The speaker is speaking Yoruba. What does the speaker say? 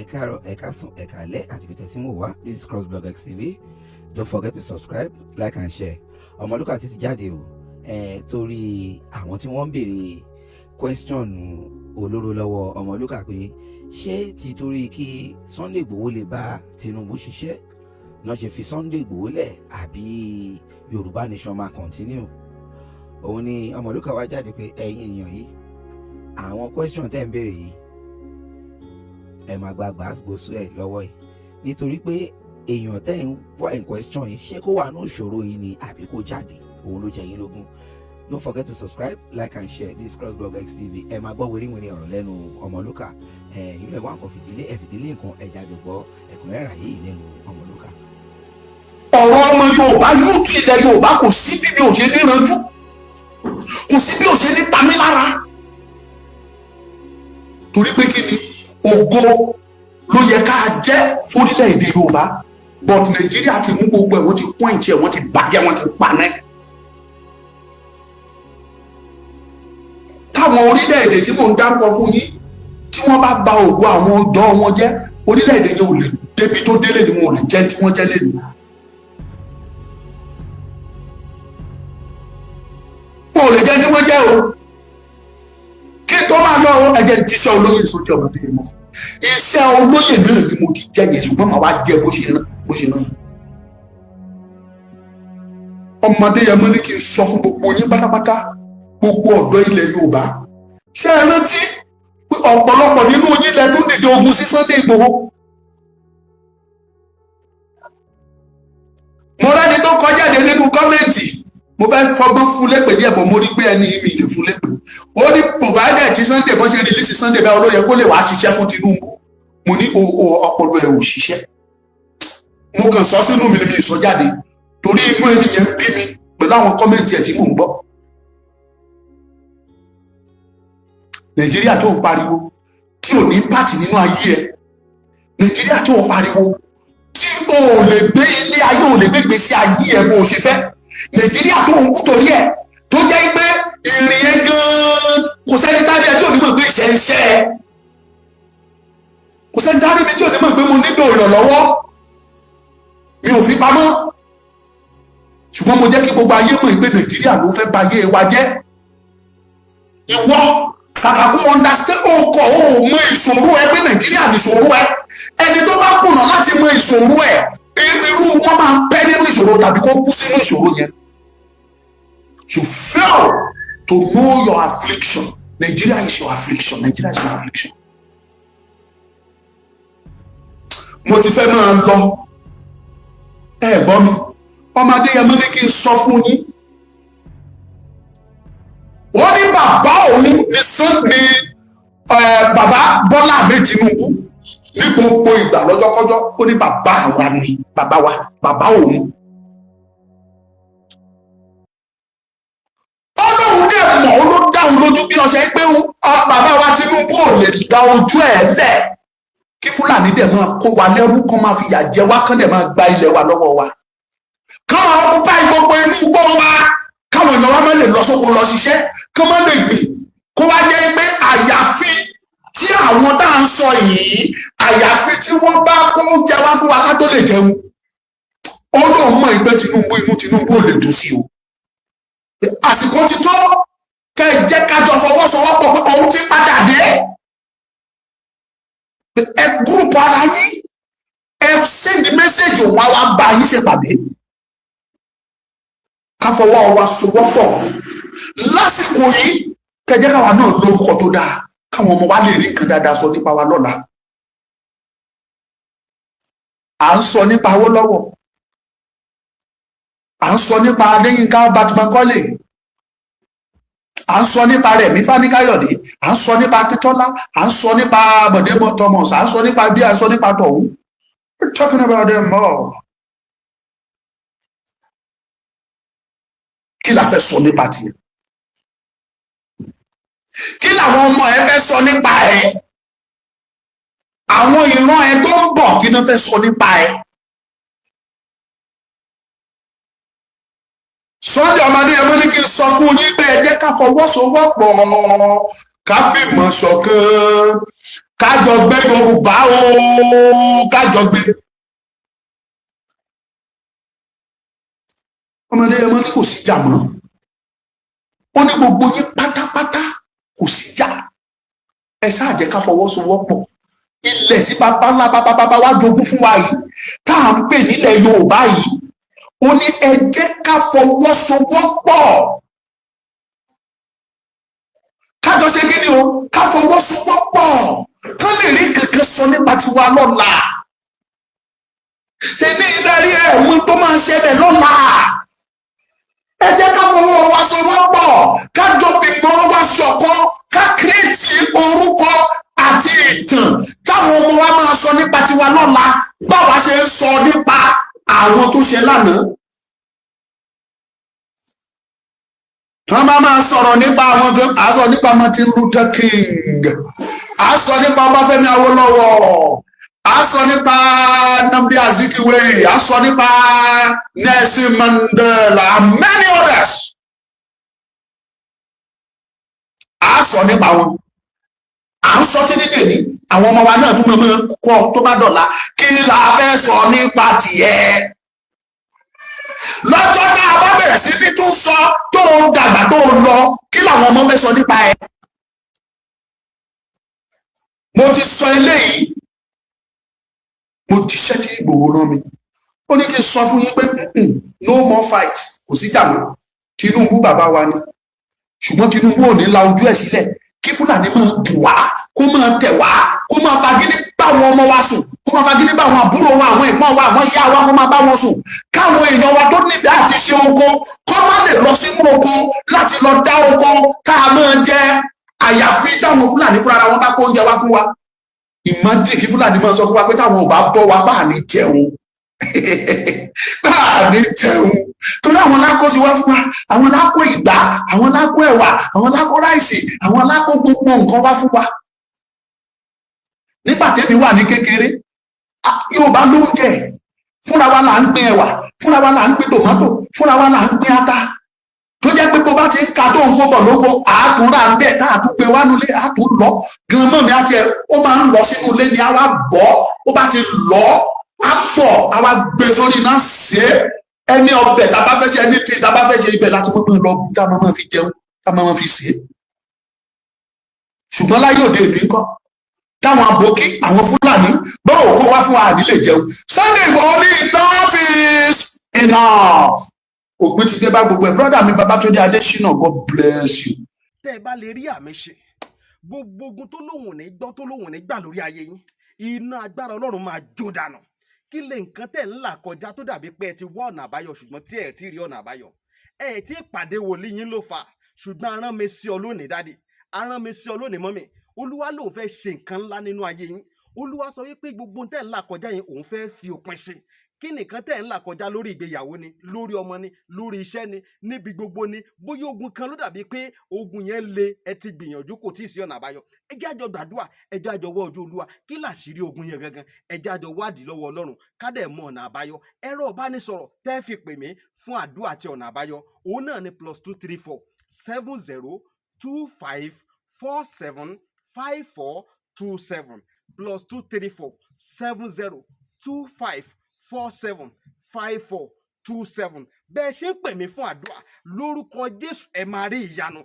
ẹ káàárọ̀, ẹ káàsán, ẹ káalẹ́ àti ibi tẹ́tí mò wá. This is CrossBlogX TV. Don't forget to subscribe, like and share. Ọmọlúkà ti jáde o torí àwọn tí wọ́n ń béèrè question olóró lọ́wọ́ Ọmọlúkà pé ṣé títorí kí Sunday Igboho lè bá Tinubu ṣiṣẹ́ náà ṣe fi Sunday Igboho lẹ̀ àbí Yorùbá nation máa continue. Òun ni Ọmọlúkà wá jáde pé ẹ̀yin èèyàn yìí àwọn question tẹ́ ń béèrè yìí ẹ máa gba gbàgbóso ẹ lọ́wọ́ yìí nítorí pé èèyàn tẹ́ ń wá in question yìí ṣé kó wà ní ìṣòro yìí ni àbí kó jáde, òun ló jẹ yín lógún. Don't forget to subscribe, like and share. This is CrossBlogX TV. Ẹ máa gbọ́ wéríwérí ọ̀rọ̀ lẹ́nu Ọmọlúkà. Inú ẹ̀ wá nǹkan fìdílé nǹkan ẹja gbogbo ẹ̀kúnrẹ́rẹ́ ayé yìí lẹ́nu Ọmọlúkà. Ọ̀rọ̀ ọmọ Yorùbá yóò tún ilẹ̀ Yorùbá kò sí bí mi ò ṣe ní ranjú, kò sí bí ò ṣe ní tamí lára. Torí pé kí ni ògo ló yẹ ká jẹ́ fórílẹ̀-èdè Yorùbá, but Nàìjíríà ti mú gbogbo ẹ̀, wọ́n ti pọ́n ìtì ẹ̀, wọ́n ti bàjẹ́, wọ́n ti panẹ́. Táwọn orílẹ̀-èdè tí mò ń dárúkọ fún yín tí wọ́n bá ba ògo àwọn ọ̀dọ́ wọn jẹ́, orílẹ̀-èdè yẹn ò lè débi tó délé ni wọn ò lè jẹ́ tí wọ́n jẹ́ lẹ́nu. Wọn ò lè jẹ́ tí wọ́n jẹ́ o. Kí tó máa lọ ẹ̀jẹ̀ ti iṣẹ́ olóyè sójú ọmọdé yẹn mọ́ fún iṣẹ́ olóyè náà ni mo ti jẹ́ yẹn, ṣùgbọ́n màá wá jẹ́ bó ṣe náà. Ọmọdé yẹn mọ́ ní kí n sọ fún gbogbo yín pátápátá, gbogbo ọ̀dọ́ ilẹ̀ Yorùbá, ṣé ẹ rántí pé ọ̀pọ̀lọpọ̀ nínú yín lẹ tún dìde ogun sí Sunday Igboho? Mo rẹ́ni tó kọjá dé nínú kọ́mẹ́ǹtì, mo fẹ́ fọgbọ́n fún lépè díẹ̀ bọ̀ mo rí pé ẹni mi lè fún lépè. Ó ní provided tí Sunday bọ́ ṣe release Sunday bá olóyè kó lè wá ṣiṣẹ́ fún Tinubu. Mo ní ọpọlọ ẹ̀ ò ṣiṣẹ́. Mo kàn sọ sínú mi ni mi sọ jáde torí inú ẹni yẹn bí mi pẹ̀lú àwọn kọ́mẹ́ǹtì ẹ̀ tí mò ń gbọ́. Nàìjíríà tó ń pariwo tí ò ní pàtì nínú ayé ẹ, Nàìjíríà tó ń pariwo tí o ò lè gbé ilé ayé, ò lè gbé gbèsè ayé ẹ bó o ṣe fẹ́, Nàìjíríà tó ń kú torí ẹ, tó jẹ́ pé ìrìn ẹ gan-an kò sẹ́ni tá a rí ẹ tí ò ní mọ̀ pé ìṣẹ́ ń ṣẹ́ ẹ, kò sẹ́ni tá a rí mi tí ò ní mọ̀ pé mo nílò ìrànlọ́wọ́, mi ò fi pamọ́, ṣùgbọ́n mo jẹ́ kí gbogbo ayé mọ̀ pé Nàìjíríà ló fẹ́ ba ayé wa jẹ́. Ìwọ kàkà kó understand ọkọ̀ ò mọ ìṣòro ẹ pé Nàìjíríà ní ìṣòro ẹ, ẹni tó bá kùnà láti mọ ìṣòro ẹ, irú wọn máa ń pẹ́ nínú ìṣòro tàbí kó kú sínú ìṣòro yẹn. You fail to know your affliction. Nigeria is your affliction. Nigeria is my affliction. Mo ti fẹ́ máa lọ. Ẹ gbọ́ mi, ọmọdé yẹn mo ní kí n sọ fún yín. Wọ́n ní bàbá òun ní bàbá Bọ́lá Ahmed Tinubu ní gbogbo ìgbà lọ́jọ́kọ́jọ́, ó ní bàbá wa ni bàbá wa, bàbá òun. Ọlọ́run dẹ̀ mọ̀ ó ló dáhùn lójú bí ọ̀sẹ̀ pé bàbá wa Tinubu ò lè da ojú ẹ̀ lẹ̀ kí Fúlàní dẹ̀ máa kó wa lẹ́rú, kán máa fìyà jẹ wá, kán dẹ̀ máa gba ilẹ̀ wa lọ́wọ́ wa, káwọn ọkọ̀ báyìí gbogbo inú gbọ́ wa, káwọn èèyàn wa máa lè lọ sóko lọ ṣiṣẹ́, kán máa lè gbìn, kó wá jẹ́ pé àyàfi tí àwọn tá à ń sọ yìí, àyàfi tí wọ́n bá kó oúnjẹ wá fún wa ká tó lè jẹun. Ó lóun mọ̀ ìgbẹ́ Tinubu, inú Tinubu ò lè dùn sí o. Àsìkò ti tó kẹ́ jẹ́ ká jọ fọwọ́sowọ́pọ̀ pé òun ti padà dé. Ẹ gúrùpù ara yín, ẹ send message wá wá bá yín ṣèpàdé. Ká fọwọ́ wa sowọ́pọ̀ lásìkò yìí, kẹ́ jẹ́ káwa náà lórúkọ tó dáa, káwọn ọmọ wa lè rí nǹkan dáadáa sọ nípa wa lọ́la. À ń sọ nípa Awólọ́wọ̀, à ń sọ nípa Adéyínká Batman-Kọ́lé, à ń sọ nípa Rẹ̀mí Fáníkáyọ̀dé, à ń sọ nípa Akíntọ́lá, à ń sọ nípa Bọ̀dé Thomas, à ń sọ nípa bí, à ń sọ nípa tọ̀hún. We're talking about them all. Kí la fẹ́ sọ nípa tiẹ̀? Kí làwọn ọmọ ẹ fẹ́ sọ nípa ẹ? Àwọn ìran ẹ tó ń bọ̀ kí ló fẹ́ sọ nípa ẹ? Sunday ọmọdé ẹ mọ́ ní kí n sọ fún yín pé ẹ jẹ́ ká fọwọ́sowọ́pọ̀, ká fìmọ̀ ṣọ̀kan, kájọ gbé Yorùbá o, kájọ gbé. ọmọdé ọmọ ní kò síjà mọ́, ó ní gbogbo yín pátápátá kò síjà, ẹ ṣáà jẹ́ ká fọwọ́sowọ́pọ̀. ilẹ̀ tí bàbá ńlá bàbá wa jogún fún wa yìí tá à ń pè nílẹ̀ Yorùbá yìí, ó ní ẹ jẹ́ ká fọwọ́sowọ́pọ̀, kájọ ṣe kí ni o, ká fọwọ́sowọ́pọ̀ ká lè rí kankan sọ nípa tiwa lọ́la. èmi ìdarí ẹ̀mú tó máa ṣẹlẹ̀ lọ́la. ẹ jẹ́ ká fọwọ́sowọ́pọ̀, kájọ fìgbọ́n wá ṣọ̀kan, ká kírètì orúkọ àti ìtàn táwọn ọmọ wa máa sọ nípa tiwa lọ́la, báwa ṣe ń sọ nípa àwọn tó ṣe lánàá. wọ́n máa sọ̀rọ̀ nípa àwọn gan, à sọ nípa Martin Luther King, à sọ nípa Ọbáfẹ́mi Awólọ́wọ̀, à sọ nípa Nnamdi Azikiwe, à sọ nípa Nelson Mandela and many others. à sọ nípa wọn, à ń sọ títí dèní, àwọn ọmọ wa náà tún mọ̀ kọ́ tó bá dọ̀la, kí la fẹ́ sọ nípa tiẹ̀. lọ́jọ́ tá a bá bẹ̀rẹ̀ sí ní tún sọ tó ń dàgbà tó ń lọ, kí làwọn ọmọ fẹ́ sọ nípa ẹ̀. mo ti sọ eléyìí, mo jíṣẹ́ tí Ìgbòho rán mi, ó ní kí n sọ fún yín pé no more fight, kò sí jà mọ́. Tinubu bàbá wa ni, ṣùgbọ́n Tinubu ò ní la ojú ẹ̀ sílẹ̀ kí Fúlàní máa bù wá, kó máa tẹ̀ wá, kó máa fagídí bá àwọn ọmọ wa sùn, kó máa fagídí bá àwọn àbúrò wa, àwọn ẹ̀gbọ́n wa, àwọn ìyá wa, kó máa bá wọn sùn. káwọn èèyàn wa tó nífẹ̀ẹ́ àti ṣe oko kó má lè lọ sínú oko láti lọ dá oko tá a máa jẹ, àyàfi táwọn Fúlàní fúnra wọn bá kó oúnjẹ wá fún wa. ìmọ̀dé kí Fúlàní máa sọ fún wa pé táwọn ò bá bọ́ wa bá ní jẹun bá ní jẹun, torí àwọn lákó ti wá fún wa, àwọn lákó ìgbá, àwọn lákó ẹ̀wà, àwọn lákó ráìsì, àwọn lákó gbogbo nǹkan wá fún wa. nígbà tẹ́mi wà ní kékeré, Yorùbá ló ń jẹ, fúnra wa là ń gbin ẹ̀wà, fúnra wa là ń gbin tòmátò, fúnra wa là ń gbin ata, tó jẹ́ pé bó bá ti ń ka tó ń kó bọ̀ lóko, àátúnra ń bẹ̀ tá àtúngbẹ wá nulẹ̀, àátún lọ gan-an mi àti ẹ̀, ó máa ń lọ sínú ilé ni a wá bọ́, ó bá ti lọ á pọ̀, a wá gbé sórí iná ṣe é. ẹni ọbẹ̀ tá a bá fẹ́ ṣe, ẹni tí tá a bá fẹ́ ṣe ibẹ̀ láti mọ́ lọ bú tá a máa fi jẹun, tá a máa fi ṣe é. ṣùgbọ́n láyé òde ìlú ńkọ́, táwọn àbòkí àwọn Fúlàní báwo kó wá fún wa nílé jẹun. Sunday Igboho ní enough is enough. òpin ti dé bá gbogbo ẹ̀. brọ́dà mi Babátúndé Adésínà, God bless you. tẹ́ ẹ bá lè rí àmì ṣe, gbogbo ogun tó lóhùn ní gbọ́ tó lóhùn ní gbà lórí ayé yín, iná agbára Ọlọ́run máa jó dànù. kí lè nǹkan tẹ̀ ń là kọjá tó dàbí pé ẹ ti wá ọ̀nà àbáyọ ṣùgbọ́n tí ẹ ti rí ọ̀nà àbáyọ, ẹ ti pàdé wòlíì yín ló fà, ṣùgbọ́n arán mi sí ọ lónìí dádì, arán mi sí ọ lónìí mọ́mì. Olúwa lòun fẹ́ ṣe nǹkan ńlá nínú ayé yín. Olúwa sọ wípé gbogbo tẹ̀ ń là kọjá yẹn òun fẹ́ fi òpin sí. kí nìkan tẹ̀ ń là kọjá lórí ìgbéyàwó ni, lórí ọmọ ni, lórí iṣẹ́ ni, níbi gbogbo ni, bóyá ogun kan ló dàbí pé ogun yẹn le, ẹ ti gbìyànjú kò tí ì sí ọ̀nà àbáyọ. ẹ jẹ́ àjọ gbàdúrà, ẹ jẹ́ àjọ wá ojú Olúwa, kí làṣírí ogun yẹn gangan, ẹ jẹ́ àjọ wádìí lọ́wọ́ Ọlọ́run ká dẹ̀ mọ ọ̀nà àbáyọ. ẹ̀rọ ìbánisọ̀rọ̀ tẹ́ fi pè mí fún àdúrà àti ọ̀nà àbáyọ òun náà ni +234 70 25 47 5427 +234 70 25 47 5427. bẹ́ẹ̀ ṣe ń pè mí fún àdúrà lórúkọ Jésù, ẹ máa rí ìyanu.